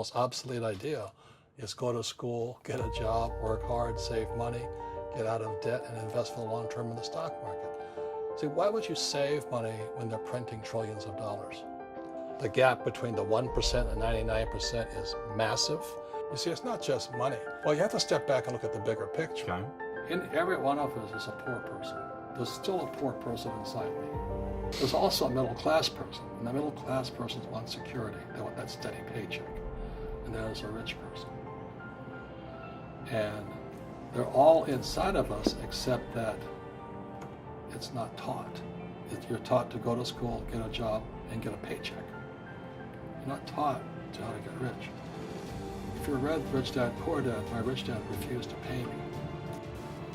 Most obsolete idea is go to school, get a job, work hard, save money, get out of debt, and invest for the long term in the stock market. See, why would you save money when they're printing trillions of dollars? The gap between the 1% and 99% is massive. You see, it's not just money. Well, you have to step back and look at the bigger picture. Okay. In every one of us is a poor person. There's still a poor person inside me. There's also a middle class person, and the middle class person wants security. They want that steady paycheck. And there's a rich person. And they're all inside of us, except that it's not taught. You're taught to go to school, get a job, and get a paycheck. You're not taught to how to get rich. If you read Rich Dad, Poor Dad, my rich dad refused to pay me.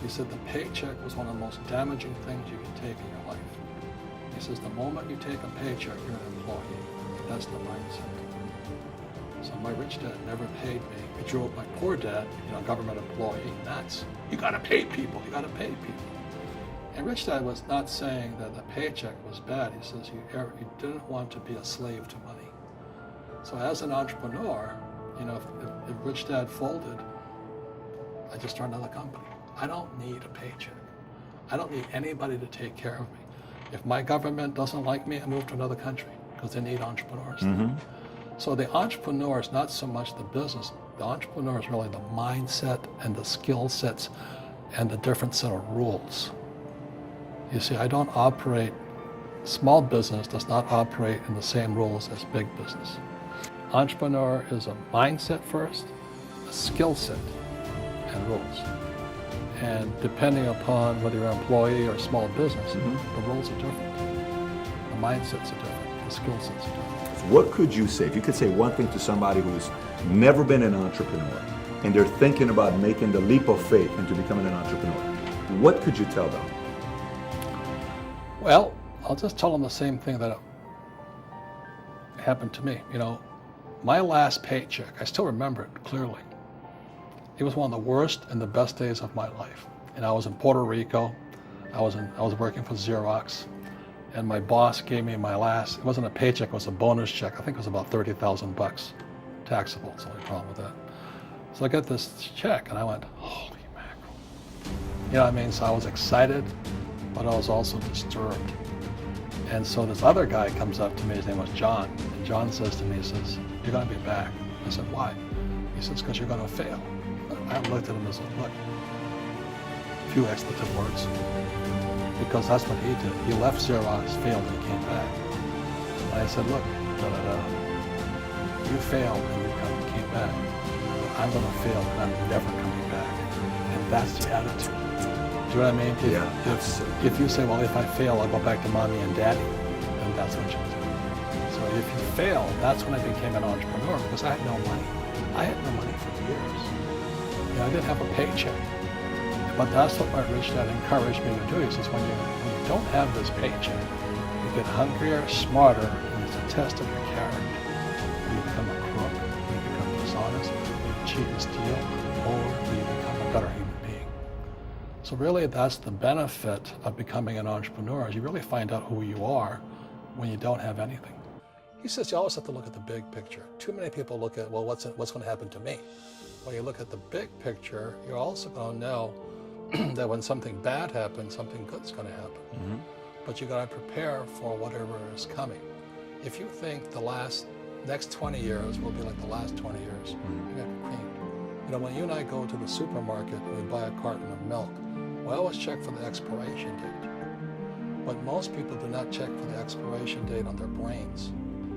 He said the paycheck was one of the most damaging things you can take in your life. He says the moment you take a paycheck, you're an employee. That's the mindset. So my rich dad never paid me. He drew up my poor dad, government employee. That's, you gotta pay people, you gotta pay people. And Rich Dad was not saying that the paycheck was bad. He says you didn't want to be a slave to money. So as an entrepreneur, if Rich Dad folded, I just started another company. I don't need a paycheck. I don't need anybody to take care of me. If my government doesn't like me, I move to another country because they need entrepreneurs. Mm-hmm. So the entrepreneur is not so much the business. The entrepreneur is really the mindset and the skill sets and the different set of rules. You see, I don't operate, small business does not operate in the same rules as big business. Entrepreneur is a mindset first, a skill set, and rules. And depending upon whether you're an employee or small business, the rules are different. The mindsets are different, the skill sets are different. What could you say, if you could say one thing to somebody who's never been an entrepreneur and they're thinking about making the leap of faith into becoming an entrepreneur, what could you tell them? Well, I'll just tell them the same thing that happened to me. My last paycheck, I still remember it clearly. It was one of the worst and the best days of my life. And I was in Puerto Rico. I was working for Xerox. And my boss gave me my last, it wasn't a paycheck, it was a bonus check. I think it was about $30,000, taxable, that's the only problem with that. So I got this check and I went, holy mackerel. You know what I mean? So I was excited, but I was also disturbed. And so this other guy comes up to me, his name was John. And John says to me, he says, you're gonna be back. I said, why? He says, because you're gonna fail. I looked at him and said, look, a few expletive words. Because that's what he did. He left Xerox, failed, and he came back. And I said, look, you failed and you came back. But I'm going to fail and I'm never coming back. And that's the attitude. Do you know what I mean? If you say, well, if I fail, I'll go back to mommy and daddy, then that's what you do. So if you fail, that's when I became an entrepreneur because I had no money. I had no money for years. I didn't have a paycheck. But that's what my rich dad encouraged me to do. He says, when you don't have this paycheck, you get hungrier, smarter, and it's a test of your character. You become a crook, you become dishonest, you cheat and steal, or you become a better human being. So really, that's the benefit of becoming an entrepreneur, is you really find out who you are when you don't have anything. He says you always have to look at the big picture. Too many people look at, well, what's going to happen to me? When you look at the big picture, you're also going to know that when something bad happens, something good's going to happen. Mm-hmm. But you got to prepare for whatever is coming. If you think the next 20 years will be like the last 20 years, you got to be creamed. When you and I go to the supermarket and we buy a carton of milk, we always check for the expiration date. But most people do not check for the expiration date on their brains.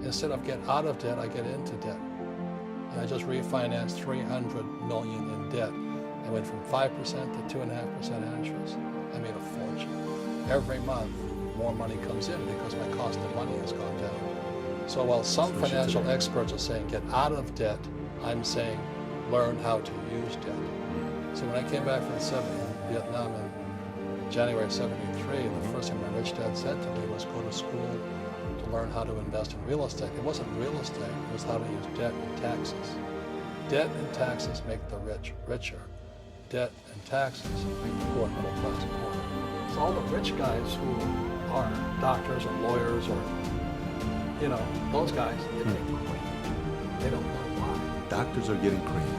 Instead of get out of debt, I get into debt. And I just refinanced $300 million in debt. I went from 5% to 2.5% interest. I made a fortune. Every month, more money comes in because my cost of money has gone down. So while some financial experts are saying get out of debt, I'm saying learn how to use debt. So when I came back from Vietnam in January '73, the first thing my rich dad said to me was go to school to learn how to invest in real estate. It wasn't real estate, it was how to use debt and taxes. Debt and taxes make the rich richer. Debt and taxes make the poor middle class poorer. So all the rich guys who are doctors or lawyers or, those guys, they make money. They don't know why. doctors are getting creamed.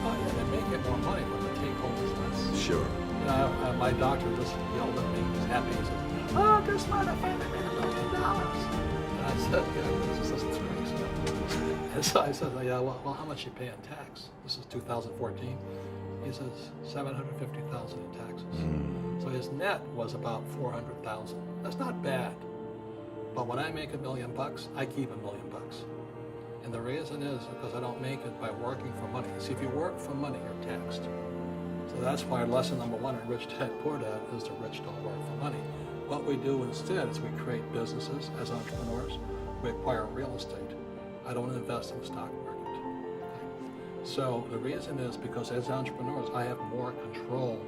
Oh, yeah, they may get more money, but the take home is less. Sure. You know, my doctor just yelled at me. He was happy. He said, "Oh, this month I finally made $1 million." And I said, "Yeah, this is crazy." And so I said, "Yeah, well, how much you pay in tax?" This is 2014. He says, $750,000 in taxes. So his net was about $400,000. That's not bad. But when I make $1 million, I keep $1 million. And the reason is because I don't make it by working for money. See, if you work for money, you're taxed. So that's why lesson number 1 in Rich Dad Poor Dad is the rich don't work for money. What we do instead is we create businesses as entrepreneurs. We acquire real estate. I don't invest in the stock market. Okay? So the reason is because as entrepreneurs, I have more control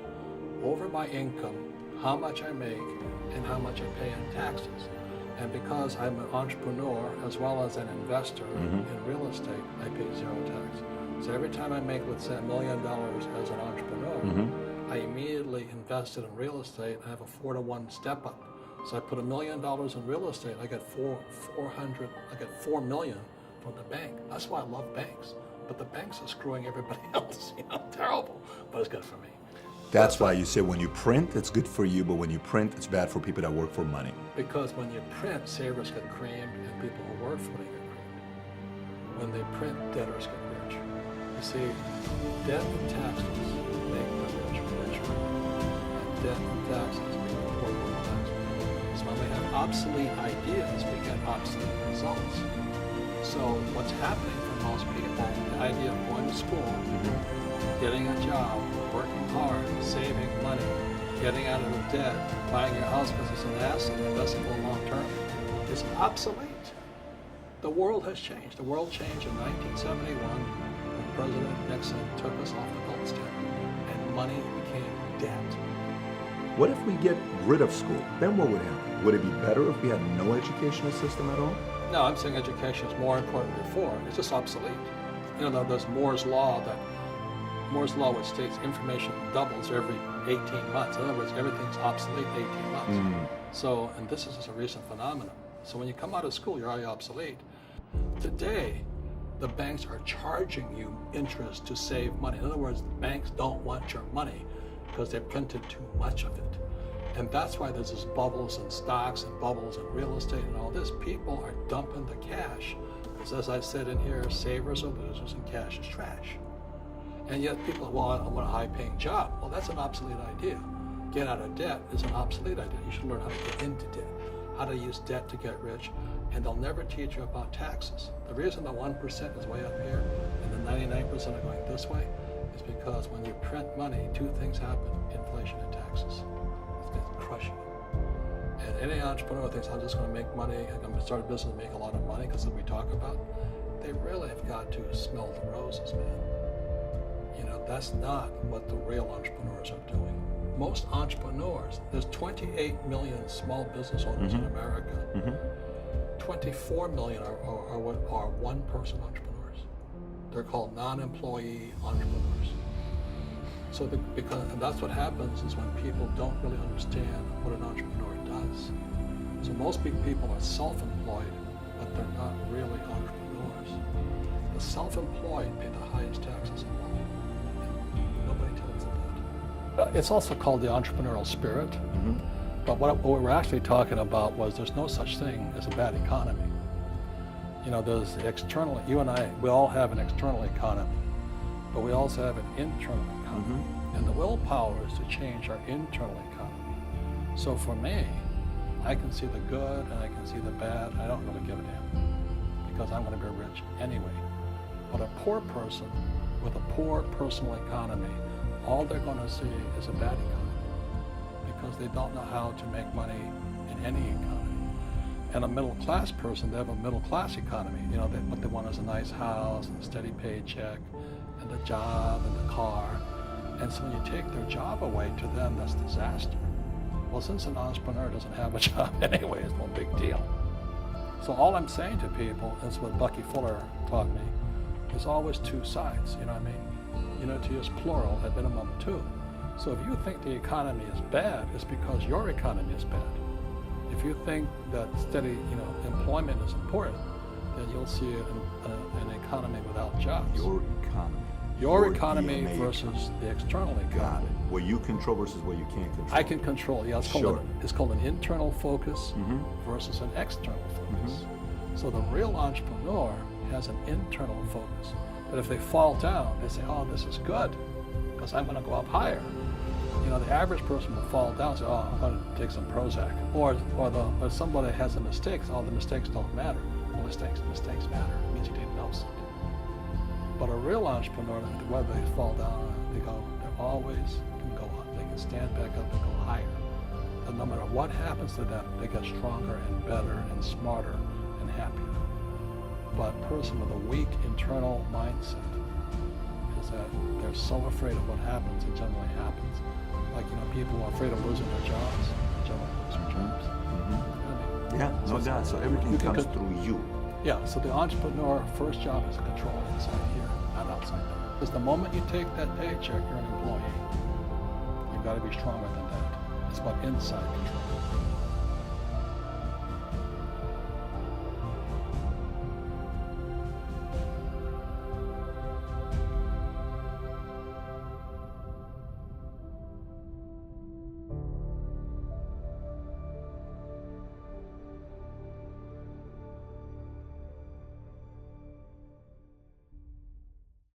over my income, how much I make, and how much I pay in taxes. And because I'm an entrepreneur as well as an investor in real estate, I pay 0 tax. So every time I make, let's say, $1 million as an entrepreneur, I immediately invested in real estate. I have a 4-to-1 step up. So I put $1 million in real estate. I get $4 million from the bank. That's why I love banks. But the banks are screwing everybody else. You know, terrible. But it's good for me. That's why you say when you print, it's good for you, but when you print, it's bad for people that work for money. Because when you print, savers get creamed and people who work for money get creamed. When they print, debtors get rich. You see, debt and taxes make the rich richer. And debt and taxes make the poor more taxable. So when we have obsolete ideas, we get obsolete results. So what's happening for most people, the idea of going to school, getting a job, working hard, saving money, getting out of the debt, buying your house because it's an asset, investing for long term, is obsolete. The world has changed. The world changed in 1971 when President Nixon took us off the gold standard and money became debt. What if we get rid of school? Then what would happen? Would it be better if we had no educational system at all? No, I'm saying education is more important than before. It's just obsolete. You know, there's Moore's Law which states information doubles every 18 months. In other words, everything's obsolete 18 months. So, and this is just a recent phenomenon. So when you come out of school, you're already obsolete. Today, the banks are charging you interest to save money. In other words, the banks don't want your money because they printed too much of it. And that's why there's this bubbles in stocks and bubbles in real estate and all this. People are dumping the cash. Because as I said in here, savers are losers and cash is trash. And yet people, well, I want a high-paying job. Well, that's an obsolete idea. Get out of debt is an obsolete idea. You should learn how to get into debt, how to use debt to get rich, and they'll never teach you about taxes. The reason the 1% is way up here and the 99% are going this way is because when you print money, 2 things happen: inflation and taxes. It's going to crush you. And any entrepreneur thinks, I'm just going to make money, I'm going to start a business and make a lot of money because of what we talk about. They really have got to smell the roses, man. You know, that's not what the real entrepreneurs are doing. Most entrepreneurs, there's 28 million small business owners in America. 24 million are one-person entrepreneurs. They're called non-employee entrepreneurs. So and that's what happens is when people don't really understand what an entrepreneur does. So most big people are self-employed, but they're not really entrepreneurs. The self-employed pay the highest taxes of all. Nobody tells them that. It's also called the entrepreneurial spirit. But what we're actually talking about was there's no such thing as a bad economy. You know, there's external, you and I, we all have an external economy, but we also have an internal economy. And the willpower is to change our internal economy. So for me, I can see the good and I can see the bad. I don't really give a damn because I'm going to be rich anyway. But a poor person with a poor personal economy, all they're going to see is a bad economy because they don't know how to make money in any economy. And a middle class person, they have a middle class economy. You know, what they want is a nice house and a steady paycheck and a job and a car. And so when you take their job away, to them, that's disaster. Well, since an entrepreneur doesn't have a job anyway, it's no big deal. So all I'm saying to people is what Bucky Fuller taught me, there's always 2 sides, you know what I mean? You know, to use plural, at minimum 2. So if you think the economy is bad, it's because your economy is bad. If you think that steady, employment is important, then you'll see an economy without jobs. Your economy. Your economy DNA versus the external Got economy. it. What you control versus what you can't control. I can control. Yeah, Sure. it's called an internal focus versus an external focus. So the real entrepreneur has an internal focus. But if they fall down, they say, "Oh, this is good, because I'm going to go up higher." You know, the average person will fall down and say, "Oh, I'm going to take some Prozac," or somebody has a mistake. Oh, the mistakes don't matter. Well, mistakes matter. It means you didn't know something. But a real entrepreneur, whether they fall down, they always can go up. They can stand back up and go higher. And no matter what happens to them, they get stronger and better and smarter and happier. But a person with a weak internal mindset is that they're so afraid of what happens, it generally happens. Like, you know, people who are afraid of losing their jobs, they generally lose their jobs. You know what I mean? Yeah, no doubt. So everything comes through you. Yeah, so the entrepreneur first job is to control inside here, not outside there. Because the moment you take that paycheck, you're an employee. You've got to be stronger than that. It's about inside control.